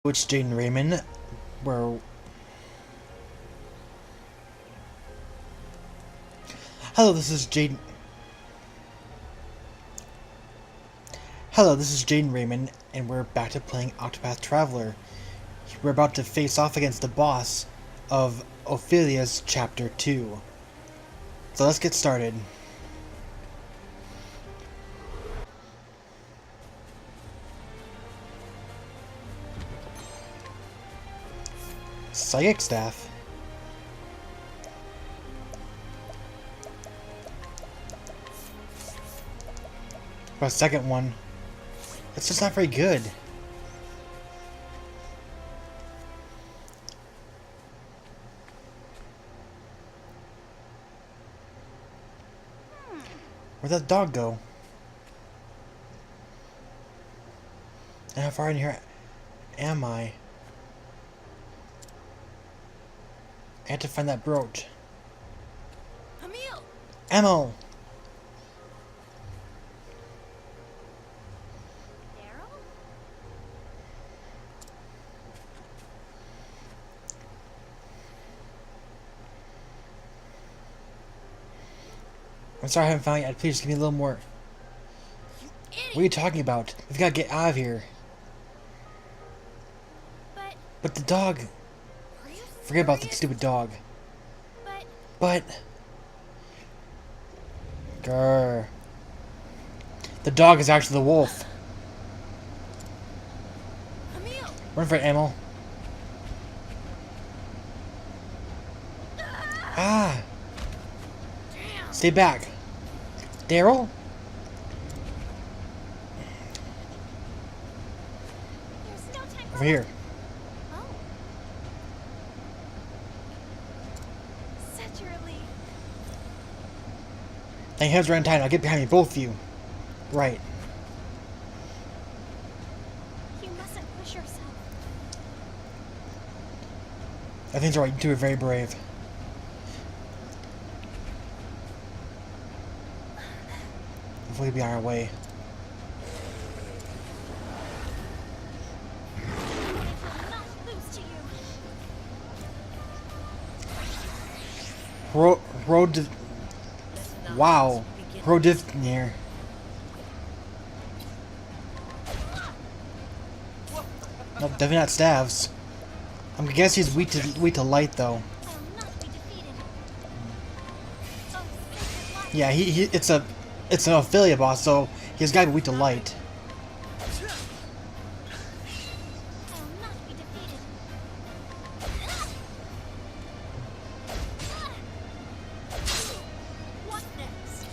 It's JaidynReiman, where... Hello, this is JaidynReiman, and we're back to playing Octopath Traveler. We're about to face off against the boss of Ophilia's Chapter 2. So let's get started. Psychic Staff. For a second one. It's just not very good. Where'd that dog go? And how far in here am I? I had to find that brooch. Emil! Ammo! Daryl? I'm sorry I haven't found it yet. Please give me a little more. You idiot! What are you talking about? We've got to get out of here. But the dog. Are you Forget about the serious? stupid dog. But But. Grr. The dog is actually the wolf. Emil! Run for it, Emil. Ah! Damn! Stay back. Daryl? There's no time for Over here. Oh. Such a relief. Thank heads right in time. I'll get behind you, both of you. Right. You mustn't push yourself. I think you're right. You two are very brave. If we could be on our way. I will not lose to you. Road to... Wow. Rodivnir. Nope, definitely not staves. I'm guessing he's weak to light though. I will not be defeated. Oh, sacred light. Yeah, it's an Ophilia boss, so he's gotta be weak to light. I will not be defeated. What next?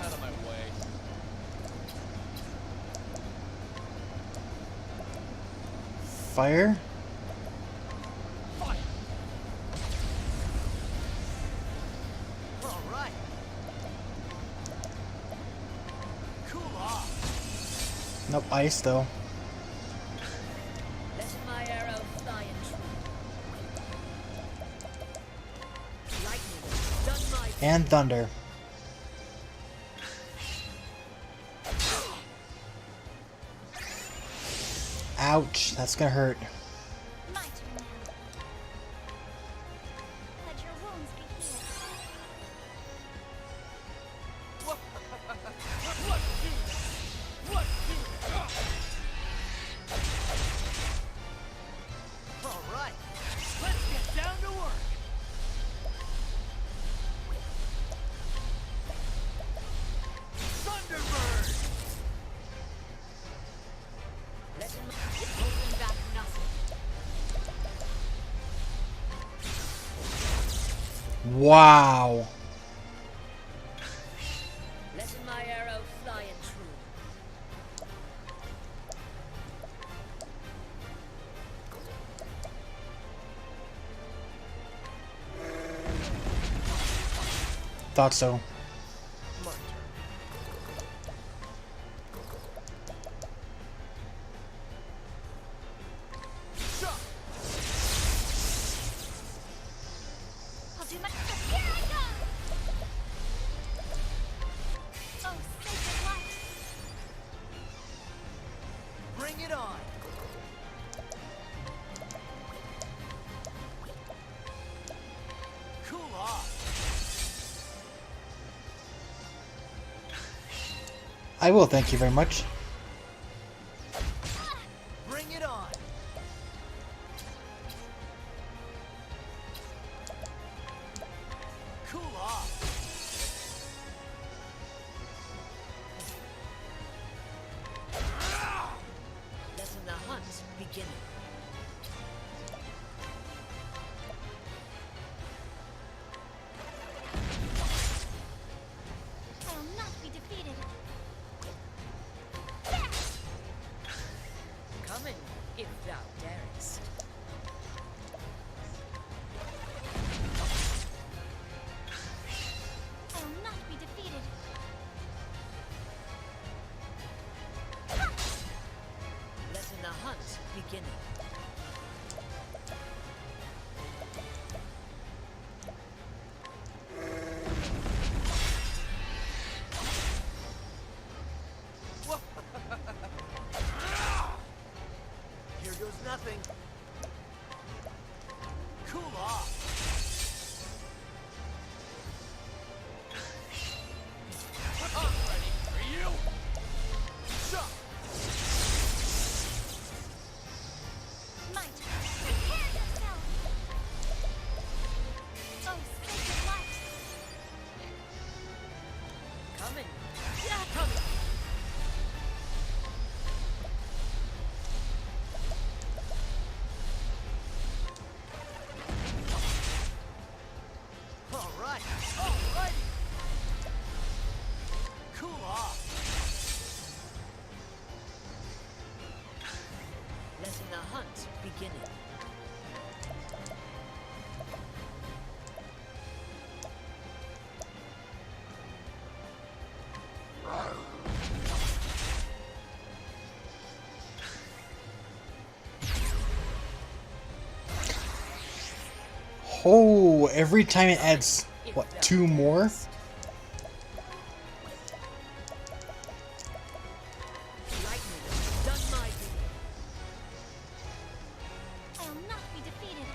Out of my way. Fire? Fire! All right. Cool off. Nope, ice though. Let my arrow fly and true. Lightning, done my And thunder. Ouch, that's gonna hurt. My turn now. Let your wounds be healed. What do? What do? All right. Let's get down to work. Thunderbird. holding back nothing. Wow. Let my arrow fly and true. Thought so. My turn. Shot. I'll do my best. Here I go! Oh, sacred light. Bring it on. Cool off. I will, thank you very much. Bring it on. Cool off. Letting the hunt begin. I will not be defeated. Coming, if thou darest. I will not be defeated. Letting the hunt begin. Here goes nothing. Cool off. I'm ready for you. Shot. Might. Prepare yourself. Oh, sacred light. Coming. Yeah. All right. All right. Cool off. Letting the hunt begin. Oh, every time it adds, what, 2 more? Lightning, done my bidding. I will not be defeated.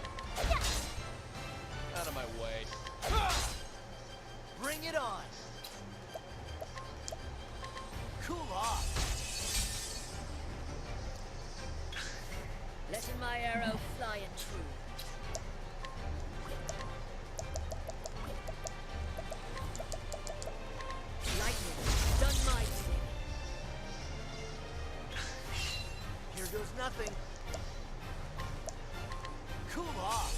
Out of my way. Bring it on. Cool off. Letting my arrow fly and true. Lightning, done my bidding. Here goes nothing. Cool off.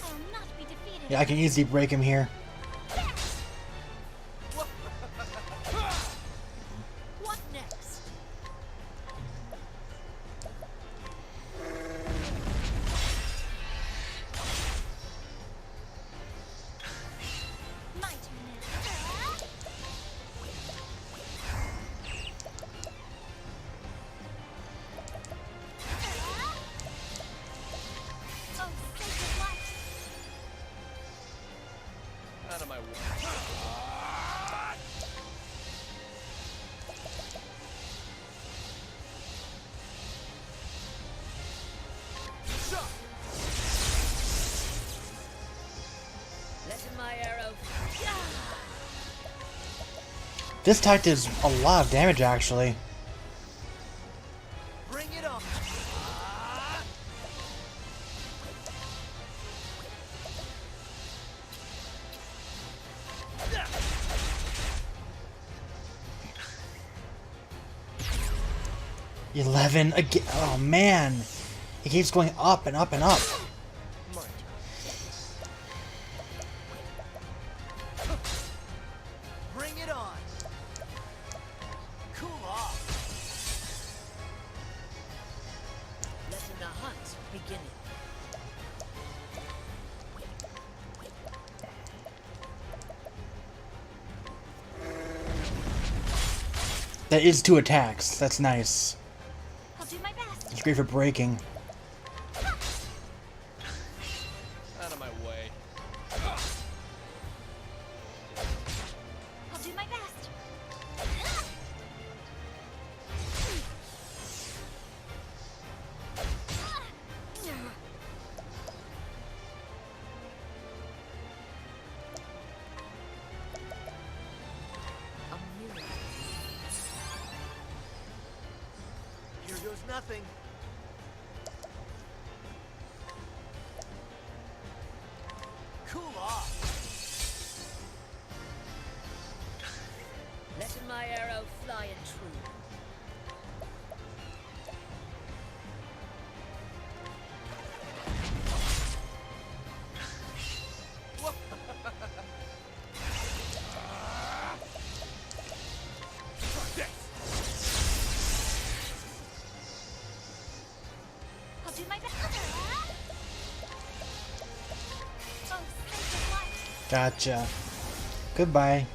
I will not be defeated. Yeah, I can easily break him here. What next? My turn now. Oh, sacred light. Out of my way. Shot. Letting my arrow. This type does a lot of damage, actually. Bring it on. 11 again. Oh man, it keeps going up and up and up. My turn. Bring it on. Cool off. Letting the hunt begin. That is 2 attacks. That's nice. I'll do my best. It's great for breaking. Out of my way. I'll do my best. was nothing. Cool off. Letting my arrow fly and true. I'll do my best. Oh, sacred light. Gotcha. Goodbye.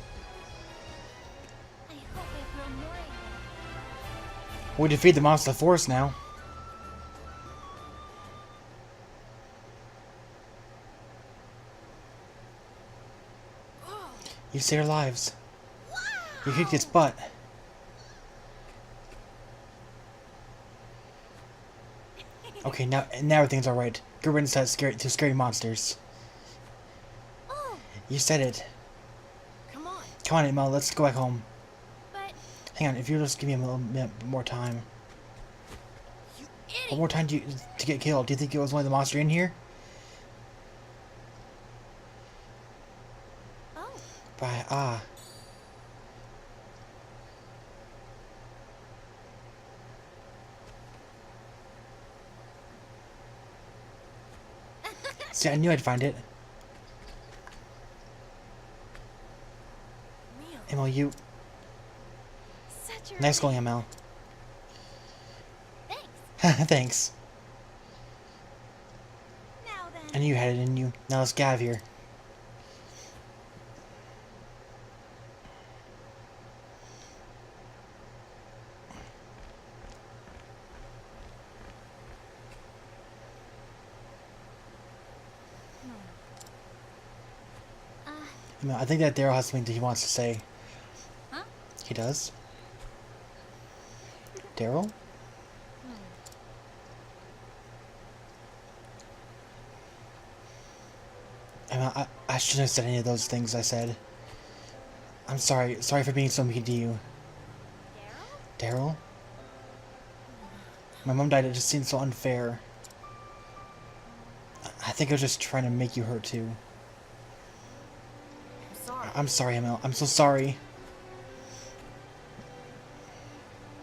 I hope I grow more able. We defeat the monster force now. You saved our lives. You kicked its butt. Okay, now everything's alright. Get rid of that scary monsters. Oh, You said it. come on. Come on, Emma, let's go back home. But Hang on, if you just give me a little bit more time. you One idiot. more time to get killed. Do you think it was one of the monster in here? Oh, Bye. See, I knew I'd find it. Real. ML, you. Such a Nice going, relief. ML. Thanks. Thanks. Now then. I knew you had it in you. Now let's get out of here. I think that Daryl has something that he wants to say. Huh? He does? Daryl? I shouldn't have said any of those things I said. I'm sorry. Sorry for being so mean to you. Daryl? Daryl? My mom died. It just seemed so unfair. I think I was just trying to make you hurt too. I'm sorry. I'm sorry, ML. I'm so sorry.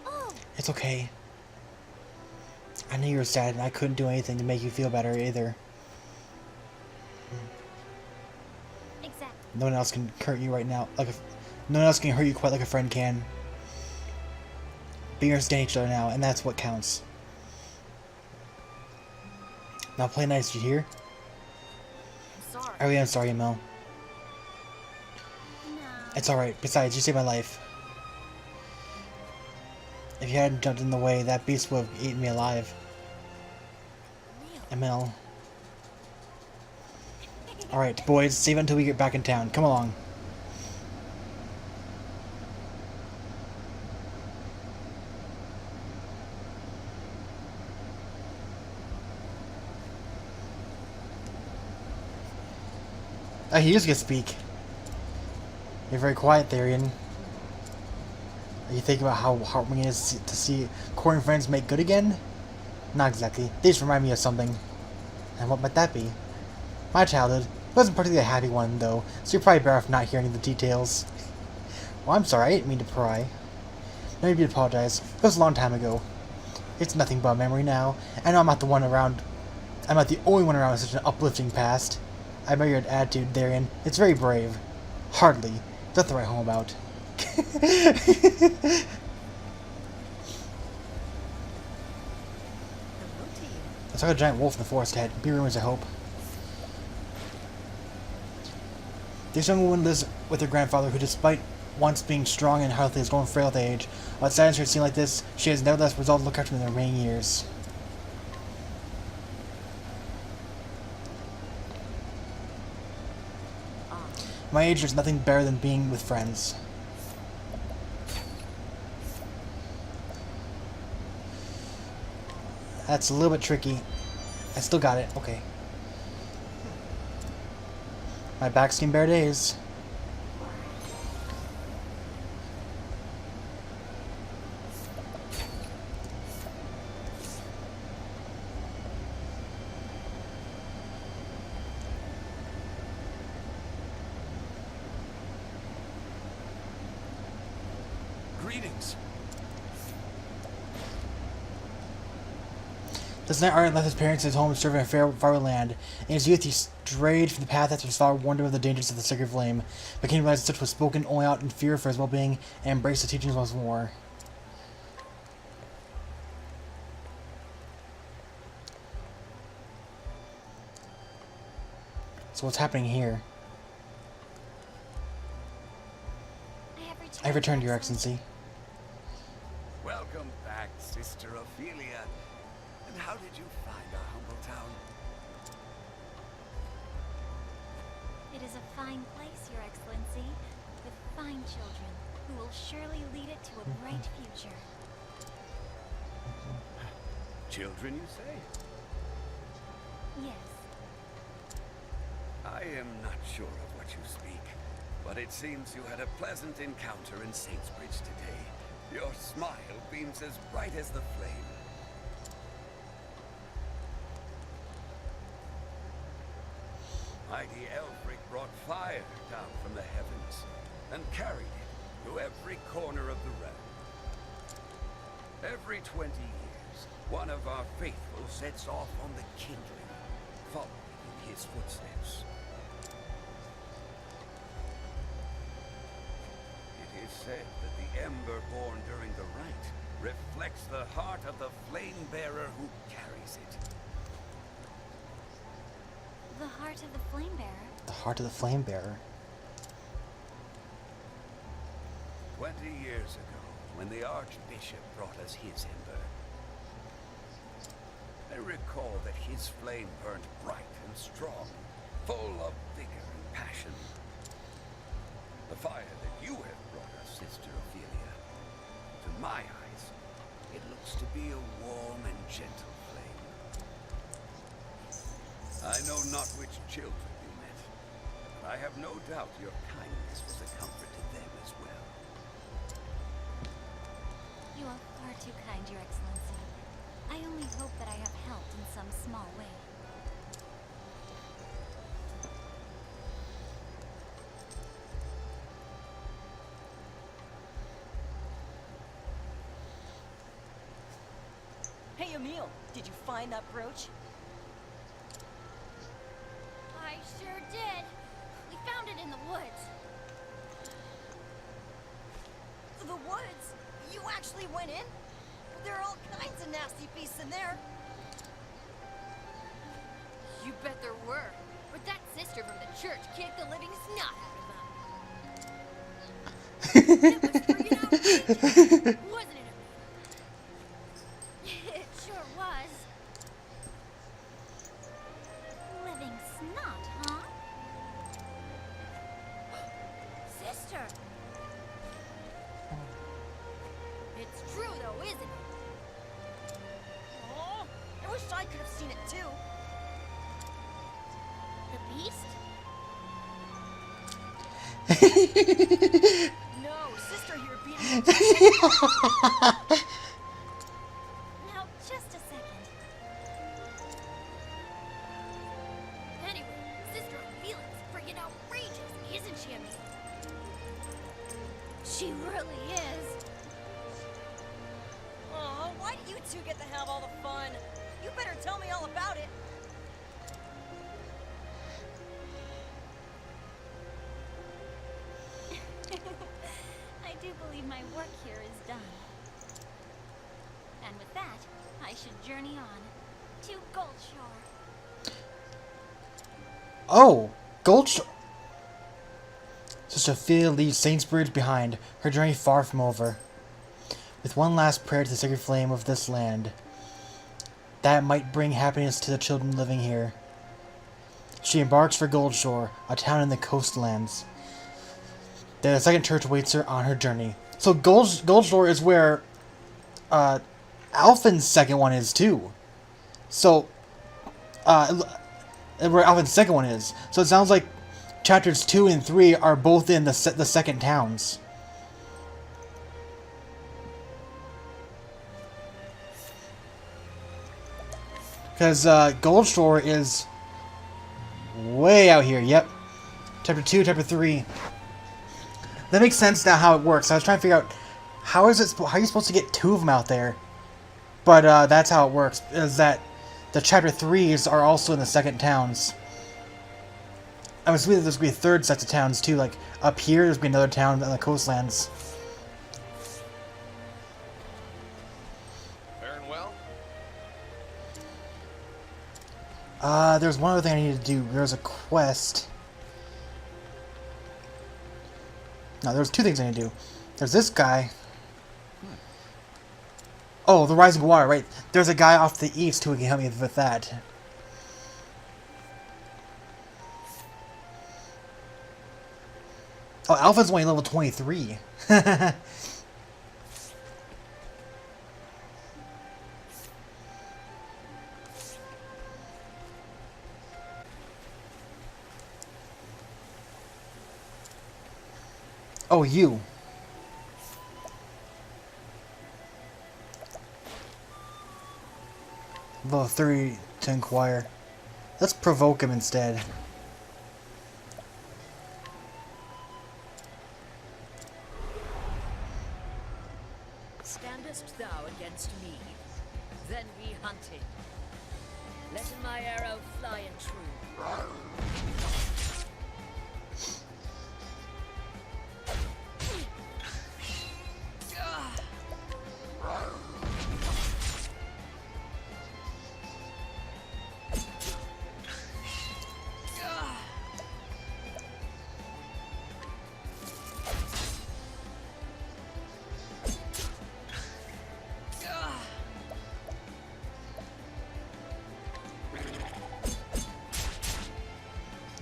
Oh, It's okay. I knew you were sad and I couldn't do anything to make you feel better either. exactly. No one else can hurt you right now. No one else can hurt you quite like a friend can. But you understand each other now, and that's what counts. Now play nice, you hear? I'm sorry. I really am sorry, Mel. No. It's alright. Besides, you saved my life. If you hadn't jumped in the way, that beast would have eaten me alive. Real. ML. Alright, boys, save it until we get back in town. Come along. He just gets to speak. You're very quiet, Therian. Are you thinking about how heartwarming it is to see core and friends make good again? Not exactly. They just remind me of something. And what might that be? My childhood wasn't particularly a happy one, though, so you're probably better off not hearing the details. Well, I'm sorry, I didn't mean to pry. No need to apologize. It was a long time ago. It's nothing but a memory now. I know I'm not the one around. I'm not the only one around with such an uplifting past. I admire your attitude, Therian. It's very brave. Hardly. That's the right home about. Hello to you. I saw a giant wolf in the forest ahead. Be rumors, I hope. This young woman lives with her grandfather, who, despite once being strong and healthy, has grown frail with age. While it saddens her to see like this, she has nevertheless resolved to look after him in the remaining years. My age, there's nothing better than being with friends. That's a little bit tricky. I still got it. Okay. My back's seen better days. Greetings. This night Arden left his parents at his home serving a faraway land. In his youth he strayed from the path after his father warned him of the dangers of the sacred flame, but came to realize such was spoken only out in fear for his well-being and embraced the teachings once more. So what's happening here? I have returned, Your Excellency. Welcome back, Sister Ophilia. And how did you find our humble town? It is a fine place, Your Excellency, with fine children who will surely lead it to a bright future. Children, you say? Yes. I am not sure of what you speak, but it seems you had a pleasant encounter in Saintsbridge today. Your smile beams as bright as the flame. Mighty Elfric brought fire down from the heavens and carried it to every corner of the realm. Every 20 years, one of our faithful sets off on the kindling, following in his footsteps. It is said that the ember born during the rite reflects the heart of the flame bearer who carries it. The heart of the flame bearer. The heart of the flame bearer. 20 years ago, when the Archbishop brought us his ember, I recall that his flame burned bright and strong, full of vigor and passion. The fire that you have brought us, Sister Ophilia, to my eyes, it looks to be a warm and gentle flame. I know not which children you met, but I have no doubt your kindness was a comfort to them as well. You are far too kind, Your Excellency. I only hope that I have helped in some small way. Hey, Emil, did you find that brooch? I sure did. We found it in the woods. The woods? You actually went in? There are all kinds of nasty beasts in there. You bet there were. But that sister from the church kicked the living snot out of them. It was freaking outrageous, wasn't it? It sure was. Living snot, huh? Sister! It's true though, isn't it? Oh, I wish I could have seen it too. The beast? No, sister here beat me. Now, just a second. Anyway, Sister Ophilia's freaking outrageous, isn't she, Emil? She really is. Aw, why do you two get to have all the fun? You better tell me all about it. I do believe my work here is done. And with that, I should journey on to Goldshore. Oh! Goldshore! Sister Ophilia leaves Saintsbridge behind, her journey far from over. With one last prayer to the sacred flame of this land, that it might bring happiness to the children living here, she embarks for Goldshore, a town in the coastlands. The second church awaits her on her journey. So Goldshore is where Alphen's second one is too. So where Alphen's second one is. So it sounds like chapters 2 and 3 are both in the second towns. Because Goldshore is way out here. Yep. Chapter 2, Chapter 3. That makes sense now how it works. I was trying to figure out How is it? How are you supposed to get 2 of them out there? But that's how it works. Is that the Chapter 3s are also in the second towns. I'm assuming there's going to be 3rd sets of towns too. Like up here, there's going to be another town on the coastlands. Faring well? There's one other thing I need to do. There's a quest. No, there's 2 things I need to do. There's this guy. Oh, the rising water, right. There's a guy off to the east who can help me with that. Oh, Alpha's only level 23. Oh, you. Level 3 to inquire. Let's provoke him instead. Standest thou against me? Then we hunted. Letting my arrow fly and true.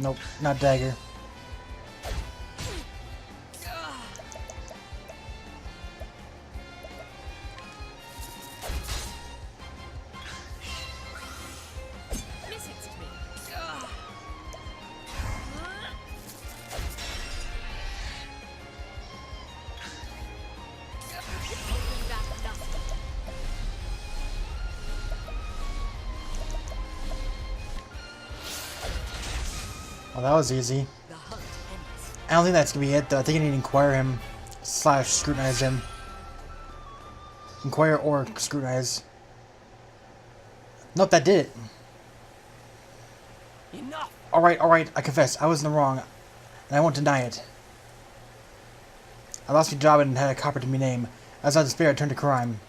Nope, not dagger. Missing's me. Holding back nothing. Well, that was easy. The hunt ends. I don't think that's gonna be it, though. I think I need to inquire him / scrutinize him. Inquire or scrutinize. Nope, that did it. Enough! Alright, I confess. I was in the wrong. And I won't deny it. I lost my job and had a copper to me name. As I despair, I turned to crime.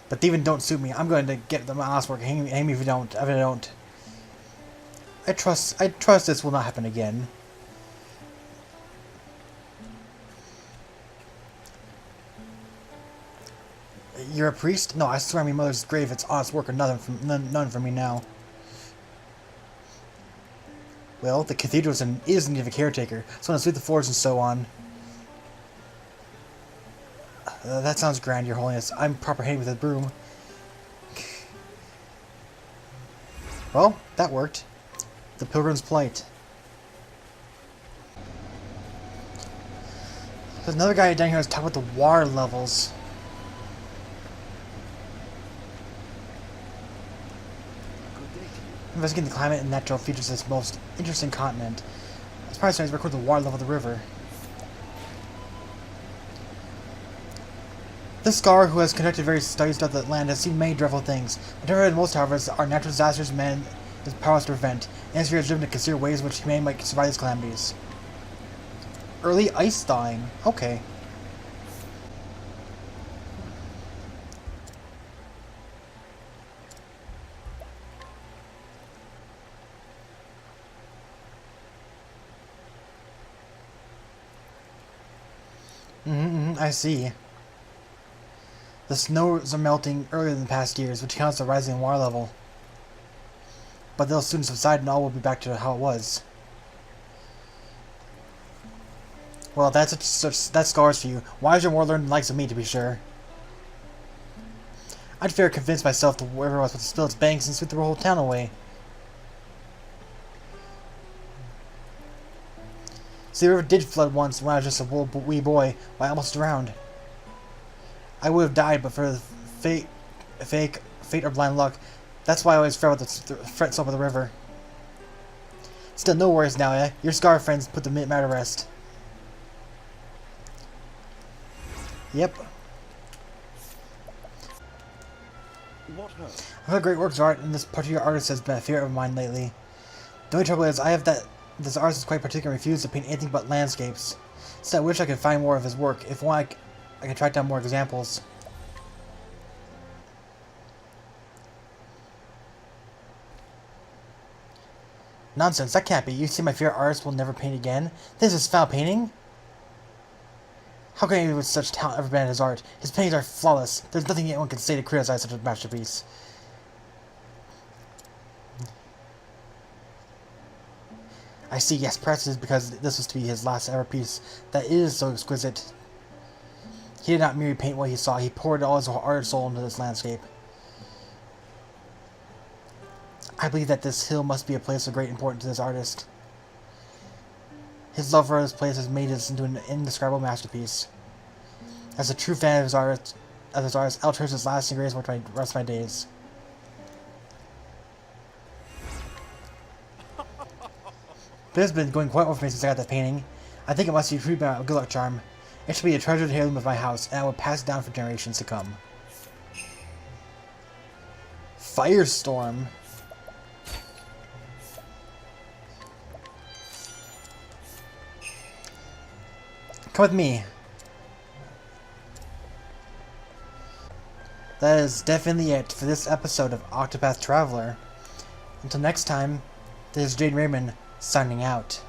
But thieving don't suit me. I'm going to get my last work. Hang me if you don't. If I don't. I trust this will not happen again. You're a priest? No, I swear on my mother's grave it's honest work or none from me now. Well, the cathedral is in need of a caretaker. Someone to sweep the floors and so on. That sounds grand, your holiness. I'm proper handy with a broom. Well, that worked. The pilgrim's plight. There's another guy down here who's talking about the water levels. Investigating the climate and natural features of this most interesting continent. It's probably starting to record the water level of the river. This scholar, who has conducted various studies of the land, has seen many dreadful things. Whatever the most, however, are natural disasters man is powerless to prevent, and he is driven to consider ways in which humanity might survive these calamities. Early ice thawing. Okay. I see. The snows are melting earlier than past years, which accounts for the rising water level. But they'll soon subside and all will be back to how it was. Well, that's scars for you. Wiser, more learned likes of me, to be sure. I'd fair convince myself the river was supposed to spill its banks and sweep the whole town away. See, the river did flood once when I was just a wee boy, when I almost drowned. I would have died, but for the fate or blind luck. That's why I always fret about the fret slope of the river. Still, no worries now, eh? Your scar friends put the matter to rest. Yep. What hurt? I've had great works of art, and this particular artist has been a favorite of mine lately. The only trouble is, this artist is quite particular and refuses to paint anything but landscapes. So I wish I could find more of his work. If want, I can track down more examples. Nonsense, that can't be. You see my favorite artist will never paint again? This is foul painting? How can anyone with such talent ever ban his art? His paintings are flawless. There's nothing anyone can say to criticize such a masterpiece. I see, yes, perhaps it is because this was to be his last ever piece that is so exquisite. He did not merely paint what he saw, he poured all his heart and soul into this landscape. I believe that this hill must be a place of great importance to this artist. His love for this place has made this into an indescribable masterpiece. As a true fan of his art, I'll cherish his lasting grace for the rest of my days. But it's been going quite well for me since I got that painting. I think it must be true by a good luck charm. It should be a treasured heirloom of my house, and I will pass it down for generations to come. Firestorm. Come with me. That is definitely it for this episode of Octopath Traveler. Until next time, this is JaidynReiman signing out.